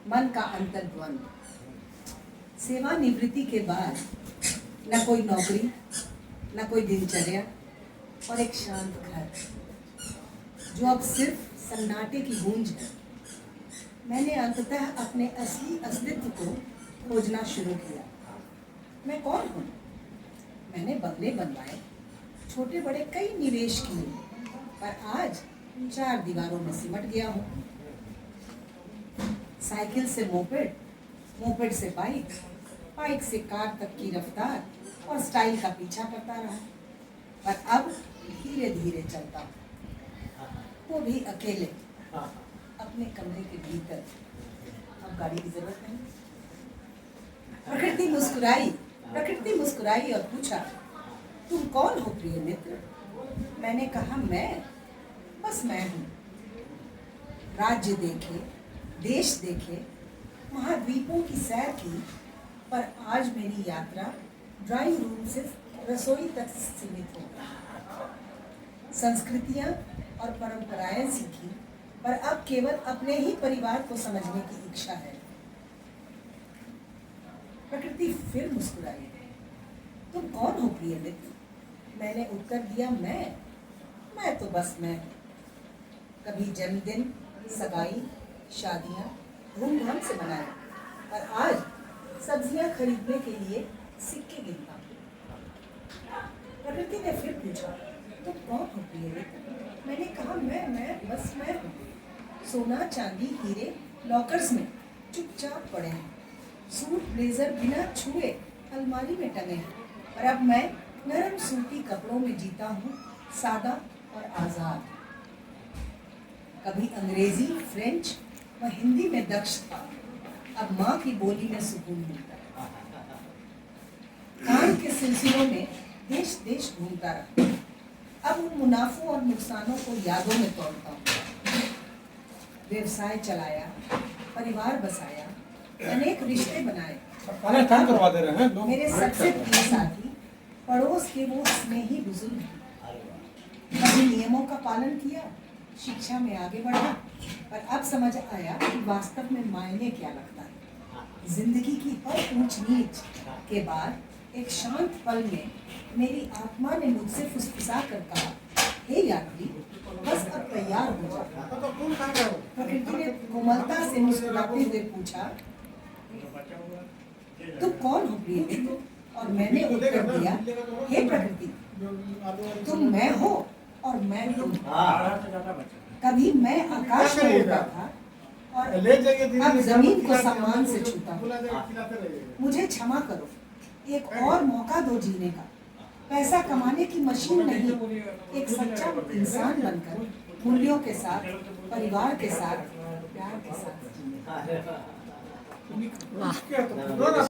मन का अंतर्द्वंद। सेवानिवृत्ति के बाद न कोई नौकरी, न कोई दिनचर्या और एक शांत घर, जो अब सिर्फ सन्नाटे की गूंज है। मैंने अंततः अपने असली अस्तित्व को खोजना शुरू किया। मैं कौन हूँ? मैंने बंगले बनवाए, छोटे बड़े कई निवेश किए, पर आज 4 दीवारों में सिमट गया हूँ। साइकिल से मोपेड, मोपेड से बाइक, बाइक से कार तक की रफ्तार और स्टाइल का पीछा करता रहा, पर अब धीरे धीरे चलता हूँ, वो भी अकेले, अपने कमरे के भीतर। अब गाड़ी की जरूरत नहीं। प्रकृति मुस्कुराई और पूछा, तुम कौन हो प्रिय मित्र? मैंने कहा, मैं बस मैं हूँ। राज्य देखे, देश देखे, महाद्वीपों की सैर की, पर आज मेरी यात्रा ड्राइंग रूम से रसोई तक सीमित हो गई। संस्कृतियाँ और परंपराएं सीखी, पर अब केवल अपने ही परिवार को समझने की इच्छा है। प्रकृति फिर मुस्कुराई, तुम कौन हो प्रिय मित्र? मैंने उत्तर दिया, मैं तो बस मैं। कभी जन्मदिन, सगाई, शादियां धूमधाम से मनाई, पर आज सब्जियां खरीदने के लिए सिक्के गिनता हूं। प्रकृति ने फिर पूछा, तुम कौन हो प्रिय मित्र? मैंने कहा, मैं बस मैं हूँ। सोना, चांदी, हीरे लॉकर्स में चुपचाप पड़े हैं। सूट ब्लेजर बिना छुए अलमारी में टंगे हैं, और अब मैं नरम सूती कपड़ों में जीता हूँ, सादा और आजाद। कभी अंग्रेजी, फ्रेंच व हिंदी में दक्ष था, अब माँ की बोली में सुकून मिलता है। काम के सिलसिलों में देश देश घूमता रहा, अब उन मुनाफों और नुकसानों को यादों में तोड़ता हूँ। व्यवसाय चलाया, परिवार बसाया, अनेक रिश्ते बनाए, मेरे सबसे प्रिय साथी पड़ोस के वो स्नेही बुजुर्ग हैं। कभी नियमों का पालन किया, शिक्षा में आगे बढ़ा, पर अब समझ आया कि वास्तव में मायने क्या लगता है। जिंदगी की हर ऊंच नीच के बाद एक शांत पल में मेरी आत्मा ने मुझसे फुसफुसा कर कहा, हे यात्री, बस अब तैयार हो जा। प्रकृति ने कोमलता से मुस्कुराते हुए पूछा, तुम कौन हो प्रिय मित्र? और मैंने उत्तर दिया, हे प्रकृति, तुम मैं हो और मैं तुम। कभी मैं आकाश में उड़ता था और अब जमीन को सम्मान से छूता हूँ। मुझे क्षमा करो, एक और मौका दो जीने का। पैसा कमाने की मशीन नहीं, एक सच्चा इंसान बनकर मूल्यों के साथ, परिवार के साथ, प्यार के साथ। वाह।